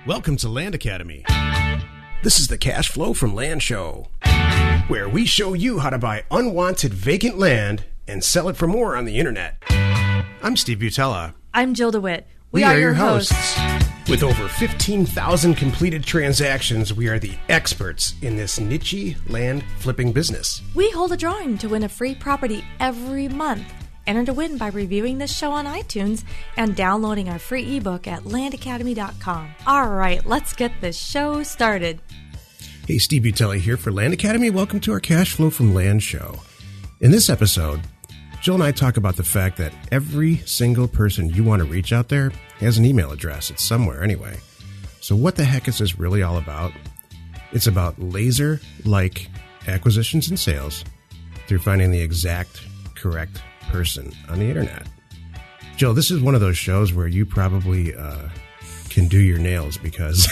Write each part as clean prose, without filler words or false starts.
Welcome to Land Academy. This is the Cash Flow from Land show, where we show you how to buy unwanted vacant land and sell it for more on the internet. I'm Steve Butala. I'm Jill DeWit. We are your hosts. With over 15,000 completed transactions, we are the experts in this niche land flipping business. We hold a drawing to win a free property every month. Enter to win by reviewing this show on iTunes and downloading our free ebook at landacademy.com. All right, let's get this show started. Hey, Steve Butala here for Land Academy. Welcome to our Cash Flow from Land show. In this episode, Jill and I talk about the fact that every single person you want to reach out there has an email address. It's somewhere anyway. So what the heck is this really all about? It's about laser-like acquisitions and sales through finding the exact correct person on the internet. Jill, this is one of those shows where you probably can do your nails because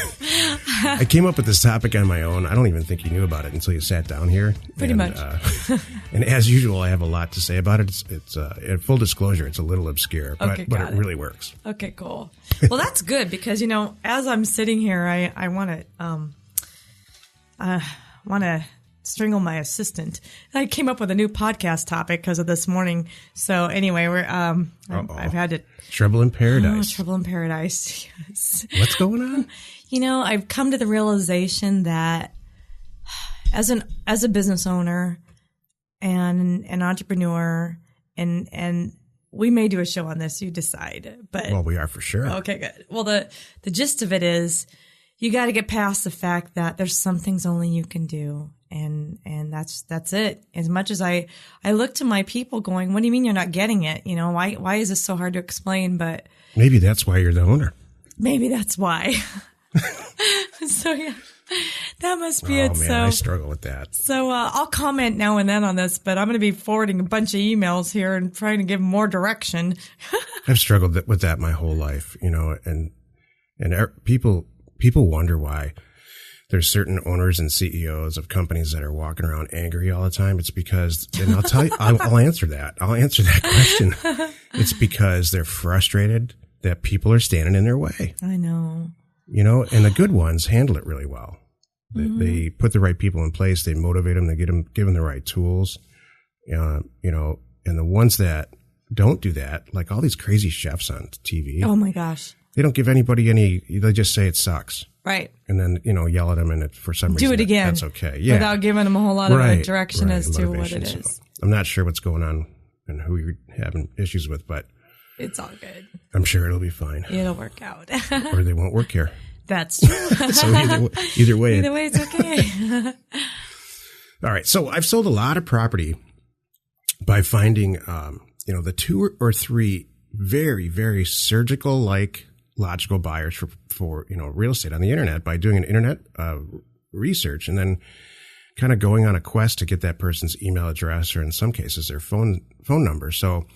I came up with this topic on my own. I don't even think you knew about it until you sat down here. Pretty much. And as usual, I have a lot to say about it. It's in full disclosure, it's a little obsure, but it really works. Okay, cool. Well, that's good because, as I'm sitting here, I want to strangle my assistant. I came up with a new podcast topic because of this morning. So anyway, I've had to Trouble in Paradise. Trouble in Paradise. Yes. What's going on? I've come to the realization that as a business owner and an entrepreneur, and we may do a show on this, you decide. But well, we are for sure. Okay, good. Well, the gist of it is you got to get past the fact that there's some things only you can do. And that's it. As much as I look to my people going, what do you mean you're not getting it? Why is this so hard to explain? But maybe that's why you're the owner. Maybe that's why. So yeah, that must be it. Oh man, so I struggle with that. So I'll comment now and then on this, but I'm going to be forwarding a bunch of emails here and trying to give more direction. I've struggled with that my whole life, and people wonder why there's certain owners and CEOs of companies that are walking around angry all the time. It's because, and I'll tell you, I'll answer that. I'll answer that question. It's because they're frustrated that people are standing in their way. I know. And the good ones handle it really well. They put the right people in place. They motivate them. They give them the right tools. And the ones that don't do that, like all these crazy chefs on TV. Oh my gosh. They don't give anybody they just say it sucks. Right. And then, yell at them, and for some reason, do it again. That's okay. Yeah. Without giving them a whole lot of direction as to what it is. So I'm not sure what's going on and who you're having issues with, but it's all good. I'm sure it'll be fine. It'll work out. Or they won't work here. That's true. So either way. Either way, it's okay. All right. So I've sold a lot of property by finding, the two or three very, very surgical-like logical buyers for real estate on the internet by doing an internet research and then kind of going on a quest to get that person's email address or in some cases their phone number. So,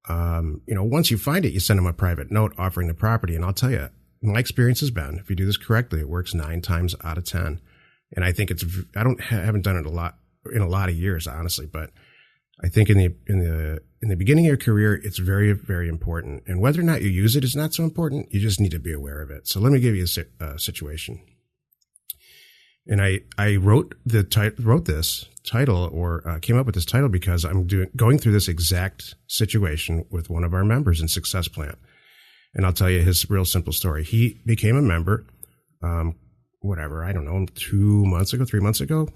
once you find it, you send them a private note offering the property. And I'll tell you, my experience has been, if you do this correctly, it works 9 times out of 10. And I think haven't done it in a lot of years, honestly, but I think in the beginning of your career, it's very, very important. And whether or not you use it is not so important. You just need to be aware of it. So let me give you a situation. And I wrote this title or came up with this title because I'm going through this exact situation with one of our members in Success Plant. And I'll tell you his real simple story. He became a member, I don't know, 2 months ago, 3 months ago,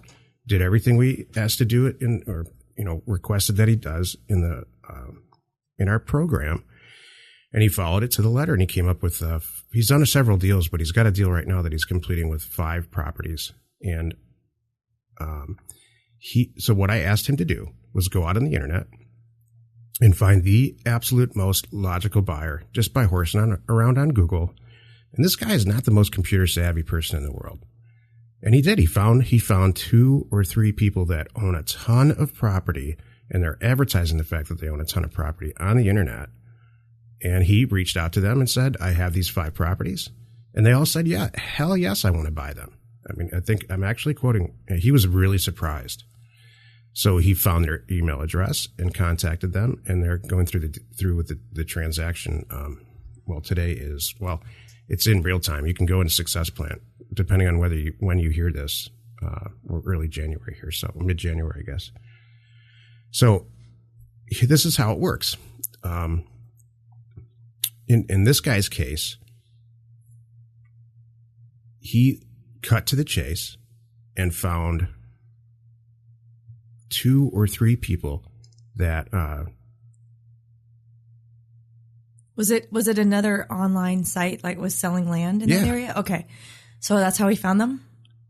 did everything we asked to do it requested that he does in our program, and he followed it to the letter. And he came up with he's done several deals, but he's got a deal right now that he's completing with 5 properties. And so what I asked him to do was go out on the internet and find the absolute most logical buyer just by horsing around on Google. And this guy is not the most computer savvy person in the world. And he did. He found 2 or 3 people that own a ton of property, and they're advertising the fact that they own a ton of property on the internet. And he reached out to them and said, I have these 5 properties. And they all said, yeah, hell yes, I want to buy them. I mean, I think I'm actually quoting, he was really surprised. So he found their email address and contacted them, and they're going through with the transaction. Today is, it's in real time. You can go into Success Plan, depending on when you hear this, or early January here, so mid-January, I guess. So this is how it works. In this guy's case, he cut to the chase and found 2 or 3 people that Was it another online site like was selling land in that area? Okay. So that's how he found them?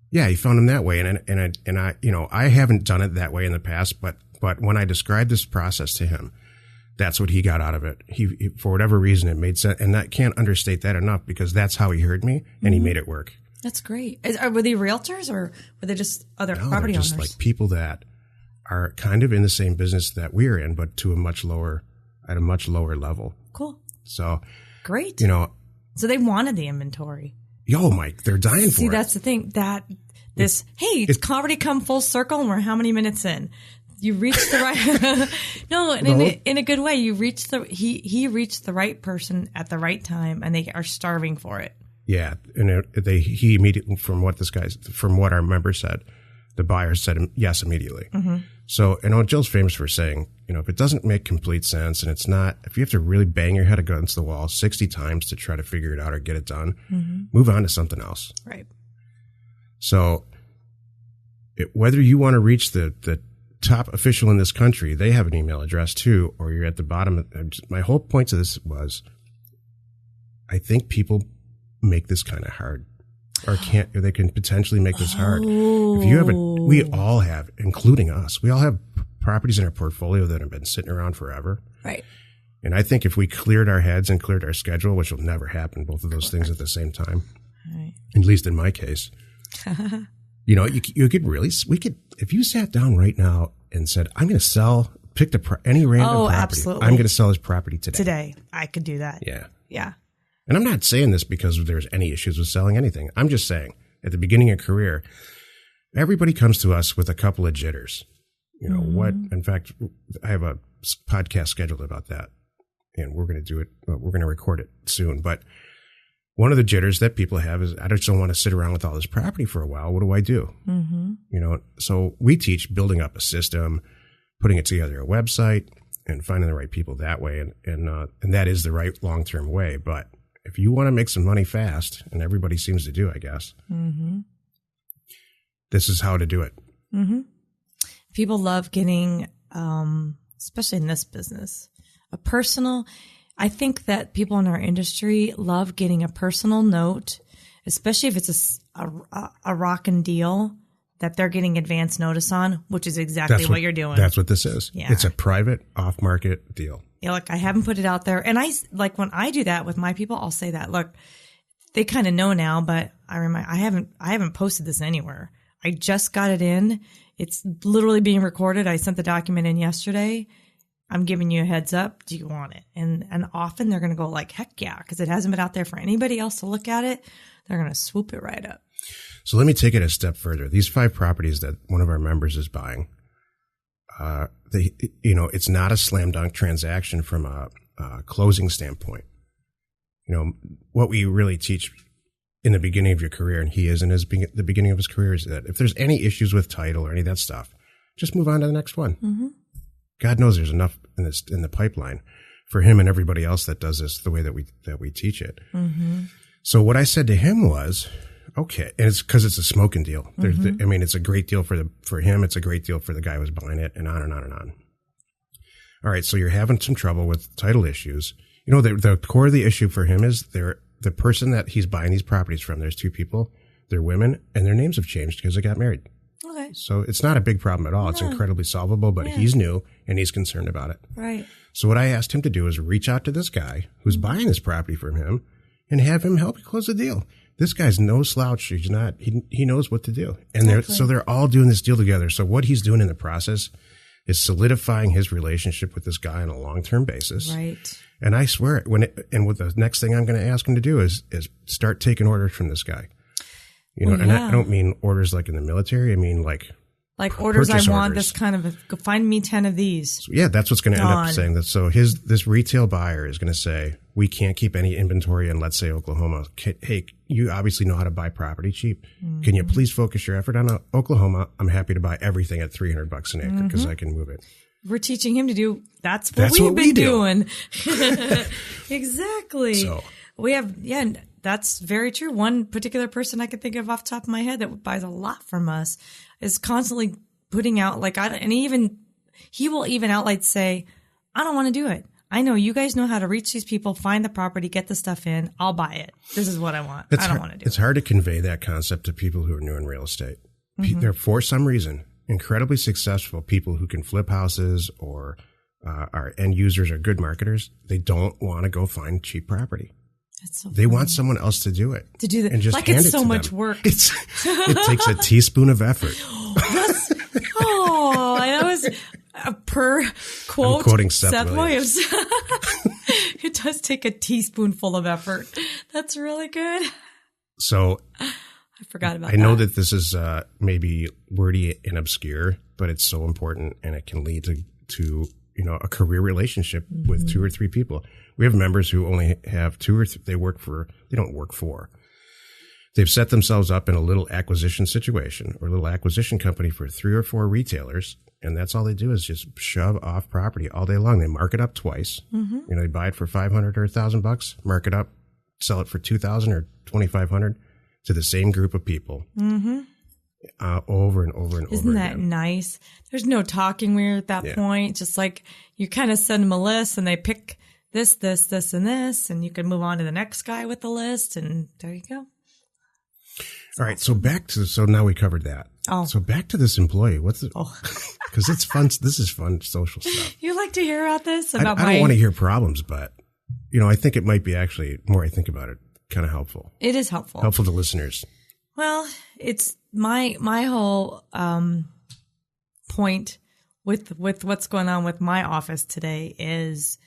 Yeah, he found them that way. And I, you know, I haven't done it that way in the past, but when I described this process to him, that's what he got out of it. He for whatever reason, it made sense. And I can't understate that enough, because that's how he heard me, and he made it work. That's great. Were they realtors, or were they just other property just owners? Like people that are kind of in the same business that we're in, but to at a much lower level. Cool. So great. You know, so they wanted the inventory. Yo, Mike, they're dying for it. See, that's the thing. It's already come full circle, and we're how many minutes in? You reached the right. No, in a good way. You reached he reached the right person at the right time, and they are starving for it. Yeah, and he immediately, from what our member said, the buyer said yes immediately. Mm-hmm. So, you know, Jill's famous for saying, you know, if it doesn't make complete sense, and if you have to really bang your head against the wall 60 times to try to figure it out or get it done, move on to something else. Right. So, whether you want to reach the top official in this country, they have an email address too, or you're at the bottom. My whole point to this was, I think people make this kind of hard, or they can potentially make this hard. If you have we all have, including us, we all have properties in our portfolio that have been sitting around forever. Right. And I think if we cleared our heads and cleared our schedule, which will never happen, both of those things at the same time, right, at least in my case, you know, we could, if you sat down right now and said, I'm going to sell, any random property. Absolutely. I'm going to sell this property today. Today. I could do that. Yeah. Yeah. And I'm not saying this because there's any issues with selling anything. I'm just saying, at the beginning of a career, everybody comes to us with a couple of jitters. You know, in fact, I have a podcast scheduled about that, and we're going to do it. We're going to record it soon. But one of the jitters that people have is, I just don't want to sit around with all this property for a while. What do I do? Mm-hmm. You know, so we teach building up a system, putting it together, a website, and finding the right people that way. And that is the right long-term way. But if you want to make some money fast, and everybody seems to do, I guess, this is how to do it. Mm-hmm. People love getting, especially in this business, I think that people in our industry love getting a personal note, especially if it's a rockin' deal that they're getting advance notice on, which is exactly what you're doing. That's what this is. Yeah. It's a private off-market deal. Yeah, look, I haven't put it out there. And when I do that with my people, I'll say that, look, they kind of know now, but I haven't posted this anywhere. I just got it in. It's literally being recorded. I sent the document in yesterday. I'm giving you a heads up. Do you want it? And often they're going to go like, heck yeah, because it hasn't been out there for anybody else to look at it. They're going to swoop it right up. So let me take it a step further. These 5 properties that one of our members is buying, it's not a slam dunk transaction from a closing standpoint. You know, what we really teach in the beginning of your career, and he is in the beginning of his career, is that if there's any issues with title or any of that stuff, just move on to the next one. Mm-hmm. God knows there's enough in the pipeline for him and everybody else that does this the way that we teach it. Mm-hmm. So what I said to him was, okay, and it's because it's a smoking deal. Mm-hmm. It's a great deal for him. It's a great deal for the guy who's buying it, and on and on and on. All right, so you're having some trouble with title issues. You know, the core of the issue for him is the person that he's buying these properties from. There's 2 people. They're women, and their names have changed because they got married. Okay. So it's not a big problem at all. No. It's incredibly solvable, but he's new and he's concerned about it. Right. So what I asked him to do is reach out to this guy who's buying this property from him and have him help you close the deal. This guy's no slouch. He's not. He knows what to do, and they're all doing this deal together. So what he's doing in the process is solidifying his relationship with this guy on a long-term basis. Right. And I swear, what the next thing I'm going to ask him to do is start taking orders from this guy. You know, I don't mean orders like in the military. I mean like like orders. I want orders. this kind of, find me 10 of these. So, yeah, that's what's going to end up saying that. So this retail buyer is going to say, we can't keep any inventory in, let's say, Oklahoma. Hey, you obviously know how to buy property cheap. Mm-hmm. Can you please focus your effort on Oklahoma? I'm happy to buy everything at $300 an acre because I can move it. We're teaching him to do, that's what we've been doing. Exactly. So we have, that's very true. One particular person I could think of off the top of my head that buys a lot from us is constantly putting out, he will even outright say, I don't want to do it. I know you guys know how to reach these people, find the property, get the stuff in. I'll buy it. This is what I want. I don't want to do it. It's hard to convey that concept to people who are new in real estate. Mm-hmm. They're, for some reason, incredibly successful people who can flip houses or are end users or good marketers. They don't want to go find cheap property. That's so they funny. Want someone else to do it. To do that. And just like hand it's it so to much them. work. It takes a teaspoon of effort. That was per quote. I'm quoting Seth Williams. It does take a teaspoonful of effort. That's really good. So I forgot about that. I know that this is maybe wordy and obscure, but it's so important, and it can lead to a career relationship with 2 or 3 people. We have members who only have 2 or 3. They don't work for. They've set themselves up in a little acquisition situation or a little acquisition company for 3 or 4 retailers, and that's all they do is just shove off property all day long. They mark it up twice. Mm-hmm. They buy it for $500 or $1,000, mark it up, sell it for $2,000 or $2,500 to the same group of people. Mm-hmm. Over and over and over. Isn't that nice? There's no talking when you're at that point. Just like you kind of send them a list and they pick this, and this, and you can move on to the next guy with the list, and there you go. All right, so now we covered that. Oh. So back to this employee. Because it's fun. This is fun social stuff. You like to hear about this? I don't want to hear problems, but I think it might be actually, more I think about it, kind of helpful. It is helpful. Helpful to listeners. Well, it's my whole point with what's going on with my office today is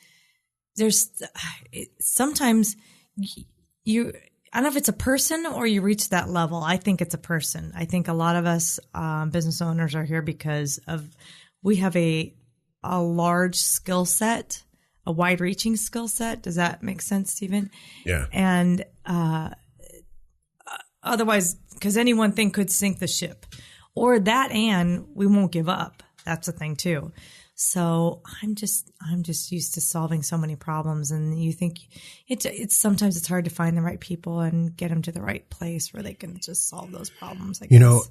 sometimes I don't know if it's a person or you reach that level. I think it's a person. I think a lot of us business owners are here because we have a large skill set, a wide-reaching skill set. Does that make sense, Stephen? Yeah. And otherwise, because any one thing could sink the ship, or that, and we won't give up. That's the thing too. So I'm just used to solving so many problems, and you think it's sometimes it's hard to find the right people and get them to the right place where they can just solve those problems. I guess.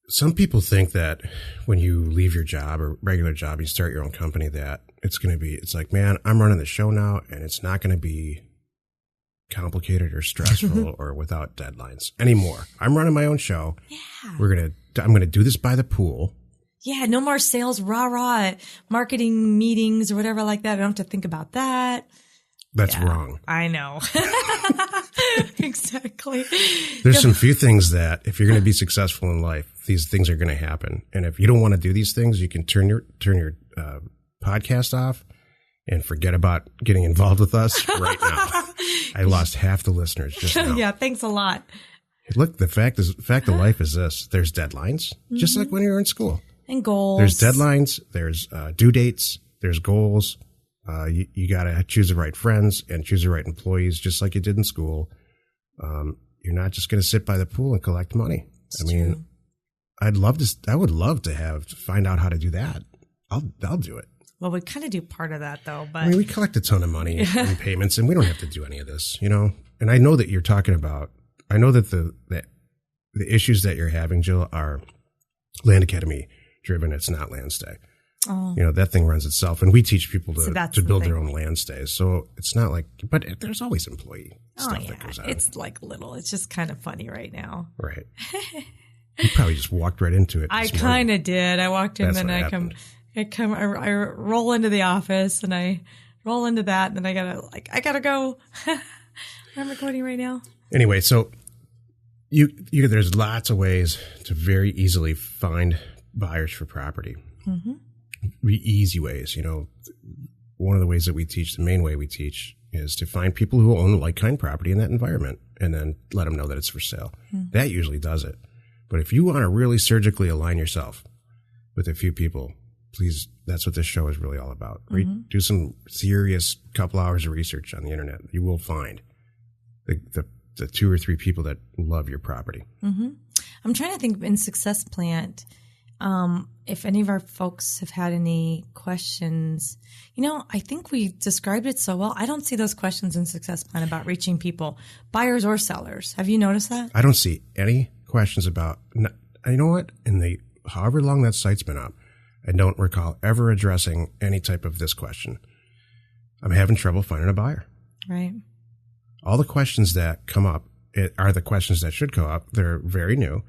Some people think that when you leave your job or regular job, you start your own company, that it's like, man, I'm running the show now, and it's not going to be complicated or stressful or without deadlines anymore. I'm running my own show. Yeah. I'm going to do this by the pool. Yeah. No more sales, rah, marketing meetings or whatever like that. I don't have to think about that. That's wrong. I know. Exactly. There's some few things that if you're going to be successful in life, these things are going to happen. And if you don't want to do these things, you can turn your podcast off and forget about getting involved with us right now. I lost half the listeners just now. Yeah, thanks a lot. Look, the fact of life is this. There's deadlines, just like when you're in school. And goals. There's deadlines. There's due dates. There's goals. You got to choose the right friends and choose the right employees, just like you did in school. You're not just going to sit by the pool and collect money. It's true. I would love to find out how to do that. I'll do it. Well, we kind of do part of that, though. But we collect a ton of money in payments, and we don't have to do any of this, And I know that you're talking about. I know that the issues that you're having, Jill, are Land Academy driven. It's not land stay. Oh. That thing runs itself, and we teach people to build their own thing. land stays. So it's not like, but there's always employee stuff that goes on. It's like little. It's just kind of funny right now. Right. You probably just walked right into it. I kind of did. I walked in, and I roll into the office, and I roll into that, and then I gotta go. I'm recording right now. Anyway, so there's lots of ways to very easily find buyers for property. Mm-hmm. Easy ways. One of the ways that we teach, the main way we teach, is to find people who own like-kind property in that environment and then let them know that it's for sale. Mm-hmm. That usually does it. But if you want to really surgically align yourself with a few people, please, that's what this show is really all about. Do some serious couple hours of research on the internet. You will find the 2 or 3 people that love your property. I'm trying to think in Success Plant, if any of our folks have had any questions. I think we described it so well. I don't see those questions in Success Plan about reaching people, buyers or sellers. Have you noticed that? I don't see any questions about, you know what? However long that site's been up, I don't recall ever addressing any type of this question. I'm having trouble finding a buyer. Right. All the questions that come up are the questions that should go up. They're very new.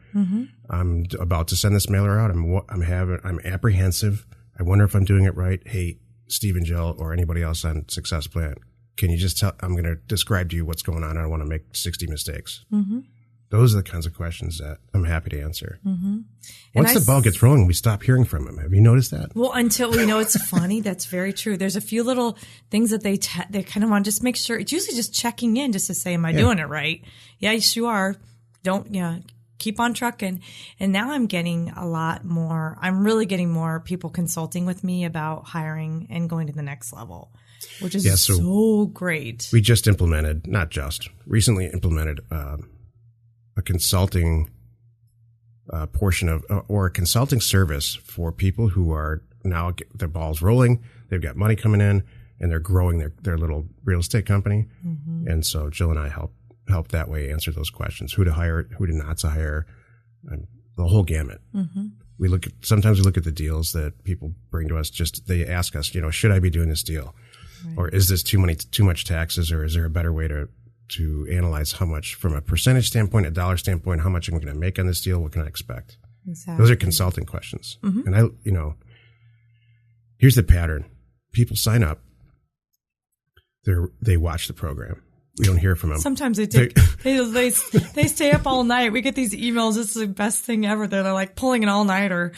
I'm about to send this mailer out. I'm apprehensive. I wonder if I'm doing it right. Hey, Steve and Jill or anybody else on Success Plant, can you just tell, I'm going to describe to you what's going on. I don't want to make 60 mistakes. Those are the kinds of questions that I'm happy to answer. Once the ball gets rolling, we stop hearing from them. Have you noticed that? Well, until we know it's funny. That's very true. There's a few little things that they kind of want to just make sure. It's usually just checking in just to say, am I doing it right? Yes, you are. Keep on trucking. And now I'm getting I'm really getting more people consulting with me about hiring and going to the next level, which is so great. We just recently implemented a consulting portion of, or a consulting service for people who are now their ball's rolling. They've got money coming in and they're growing their little real estate company. And so Jill and I help that way answer those questions: who to hire, who to not to hire, the whole gamut. Sometimes we look at the deals that people bring to us. They ask us, should I be doing this deal, or is this too much taxes, or is there a better way to analyze how much, from a percentage standpoint, a dollar standpoint, how much am I going to make on this deal? What can I expect? Exactly. Those are consulting questions. And here's the pattern. People sign up. They watch the program. We don't hear from them. Sometimes they stay up all night. We get these emails. This is the best thing ever. They're like pulling an all-nighter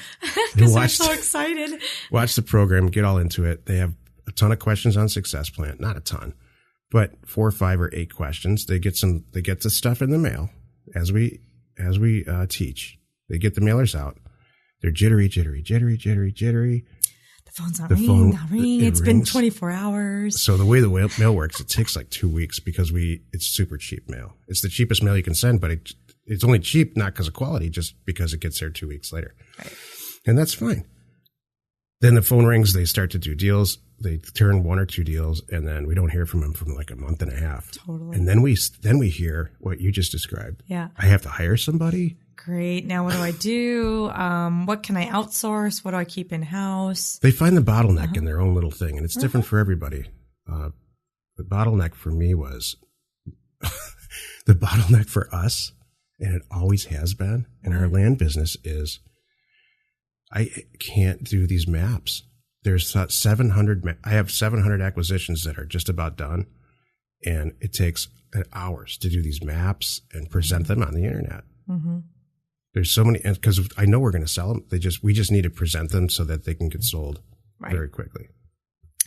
because they're so excited. Watch the program, get all into it. They have a ton of questions on Success Plant. Not a ton, but 4 or 5 or 8 questions. They get the stuff in the mail as we teach. They get the mailers out. They're jittery. The phone's not ringing. It's been 24 hours. So the way the mail works, it takes like 2 weeks because it's super cheap mail. It's the cheapest mail you can send, but it's only cheap not because of quality, just because it gets there 2 weeks later. Right. And that's fine. Then the phone rings. They start to do deals. They turn 1 or 2 deals, and then we don't hear from them for like a month and a half. Totally. And then we hear what you just described. Yeah. I have to hire somebody. Great. Now what do I do? What can I outsource? What do I keep in-house? They find the bottleneck in their own little thing, and it's different for everybody. The bottleneck for me was the bottleneck for us, and it always has been in our land business, is I can't do these maps. There's 700. I have 700 acquisitions that are just about done, and it takes hours to do these maps and present them on the internet. There's so many, because I know we're going to sell them. We just need to present them so that they can get sold very quickly.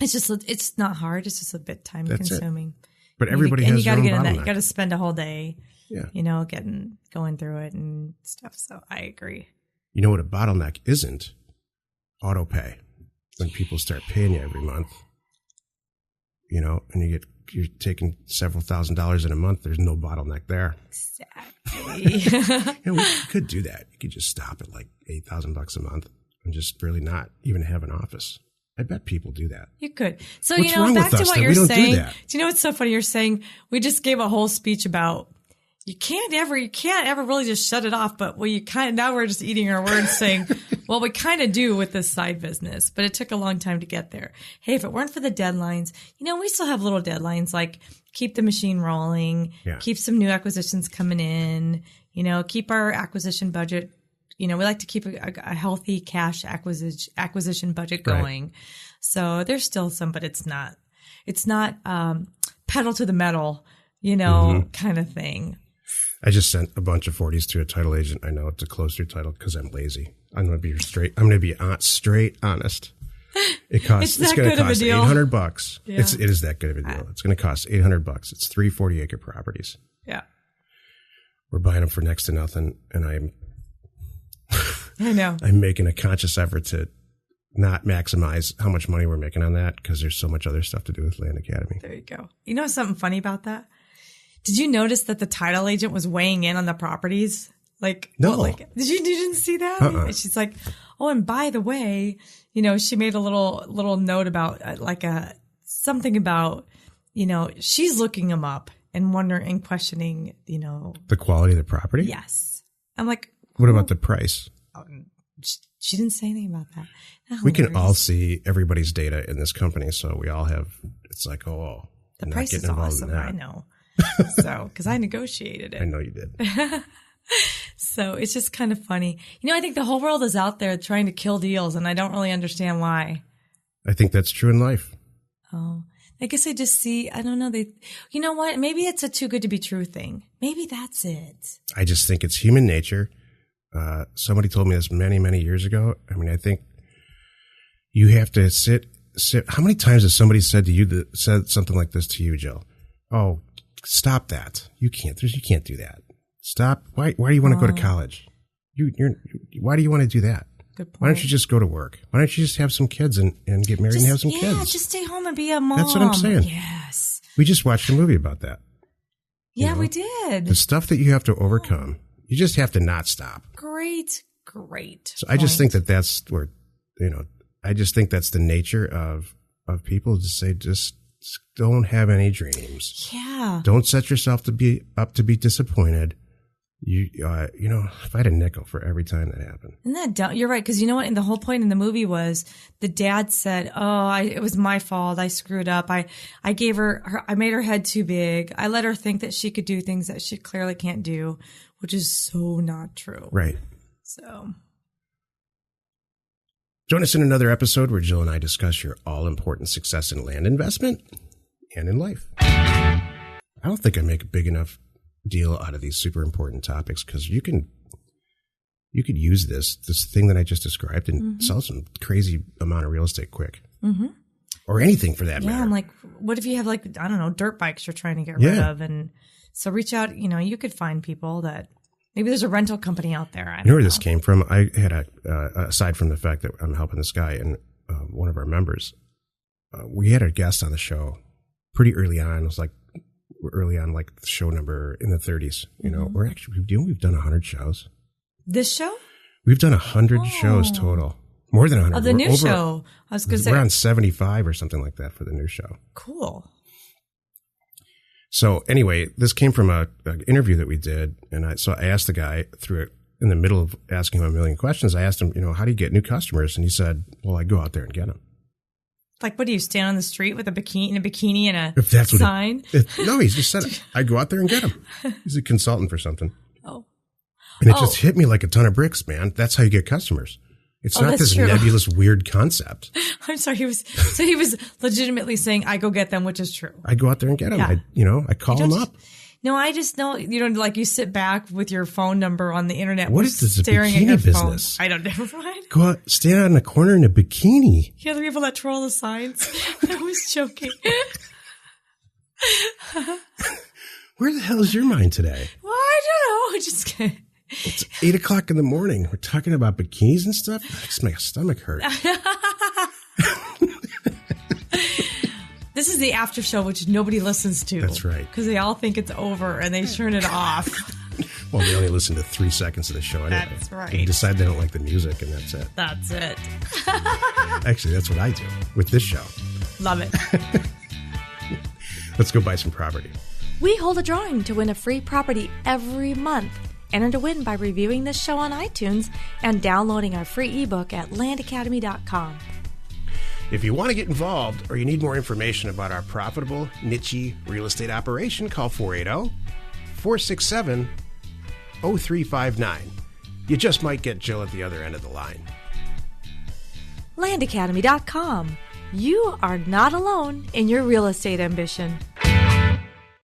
It's not hard. It's just a bit time consuming. But everybody has their own bottleneck. You got to spend a whole day, going through it and stuff. So I agree. You know what a bottleneck isn't? Auto pay. When people start paying you every month, and you're taking several $1,000s in a month, there's no bottleneck there. Exactly. We could do that. You could just stop at like $8,000 a month and just really not even have an office. I bet people do that. You could. So, What's wrong back with to us what that you're we don't saying. do that? Do you know what's so funny? You're saying we just gave a whole speech about you can't ever really just shut it off. But now we're just eating our words saying, well, we kind of do with this side business, but it took a long time to get there. Hey, if it weren't for the deadlines, we still have little deadlines like keep the machine rolling, keep some new acquisitions coming in, keep our acquisition budget. We like to keep a healthy cash acquisition budget going. Right. So there's still some, but it's not pedal to the metal, kind of thing. I just sent a bunch of 40s to a title agent. I know, to close their title because I'm lazy. I'm going to be straight honest. It's going to cost $800. Yeah. It is that good of a deal. It's going to cost $800. It's 3 40-acre properties. Yeah. We're buying them for next to nothing, and I know. I'm making a conscious effort to not maximize how much money we're making on that because there's so much other stuff to do with Land Academy. There you go. You know something funny about that? Did you notice that the title agent was weighing in on the properties? Like, no. Well, like, you didn't see that? And she's like, oh, and by the way, she made a little note about something about, she's looking them up and wondering and questioning, the quality of the property. Yes. I'm like, what about the price? She didn't say anything about that. We can all see everybody's data in this company, so we all have. It's like, oh, the price is awesome. I know. So, because I negotiated it. I know you did. So it's just kind of funny. I think the whole world is out there trying to kill deals, and I don't really understand why. I think that's true in life. Oh, I guess I just see, I don't know. You know what? Maybe it's a too good to be true thing. Maybe that's it. I just think it's human nature. Somebody told me this many, many years ago. I mean, I think you have to sit. How many times has somebody said something like this to you, Jill? Oh, stop that. You can't do that. Stop. Why do you want to go to college? Why do you want to do that? Good point. Why don't you just go to work? Why don't you just have some kids and get married and have some kids? Yeah, just stay home and be a mom. That's what I'm saying. Yes. We just watched a movie about that. Yeah, we did. The stuff that you have to overcome, you just have to not stop. Great. So I just think that's where, I just think that's the nature of people to say, just don't have any dreams. Yeah. Don't set yourself to be disappointed. If I had a nickel for every time that happened. Isn't that dumb? You're right. Because you know what? And the whole point in the movie was the dad said, it was my fault. I screwed up. I gave I made her head too big. I let her think that she could do things that she clearly can't do, which is so not true. Right. So. Join us in another episode where Jill and I discuss your all-important success in land investment and in life. I don't think I make a big enough deal out of these super important topics because you could use this thing that I just described and sell some crazy amount of real estate quick. Mm-hmm. Or anything for that matter. Yeah, I'm like, what if you have dirt bikes you're trying to get rid of? And so reach out, you could find people that maybe there's a rental company out there. I don't know where this came from? I had aside from the fact that I'm helping this guy and one of our members, we had a guest on the show pretty early on. It was like show number in the 30s. We've done 100 shows. This show? We've done 100 shows total. More than 100. Oh, the new show. I was going to say. We're on 75 or something like that for the new show. Cool. So anyway, this came from an interview that we did. And I asked the guy in the middle of asking him a million questions, I asked him, how do you get new customers? And he said, well, I go out there and get them. Like, what do you stand on the street with a bikini and a sign? No, he just said it. I go out there and get them. He's a consultant for something. Oh. And it just hit me like a ton of bricks, man. That's how you get customers. It's not this nebulous, weird concept. I'm sorry. He was legitimately saying, I go get them, which is true. I go out there and get them. Yeah. I call them up. No, I just know, you sit back with your phone number on the internet. What is this, staring bikini at your business? Phone. I don't know. Go out, stand out in a corner in a bikini. Yeah, the people that troll the signs. I was joking. Where the hell is your mind today? Well, I don't know. Just kidding. It's 8:00 in the morning. We're talking about bikinis and stuff. It makes my stomach hurt. This is the after show, which nobody listens to. That's right. Because they all think it's over and they turn it off. Well, they only listen to 3 seconds of the show anyway. That's right. They decide they don't like the music and that's it. That's it. Actually, that's what I do with this show. Love it. Let's go buy some property. We hold a drawing to win a free property every month. Enter to win by reviewing this show on iTunes and downloading our free ebook at landacademy.com. If you want to get involved or you need more information about our profitable, niche real estate operation, call 480-467-0359. You just might get Jill at the other end of the line. Landacademy.com. You are not alone in your real estate ambition.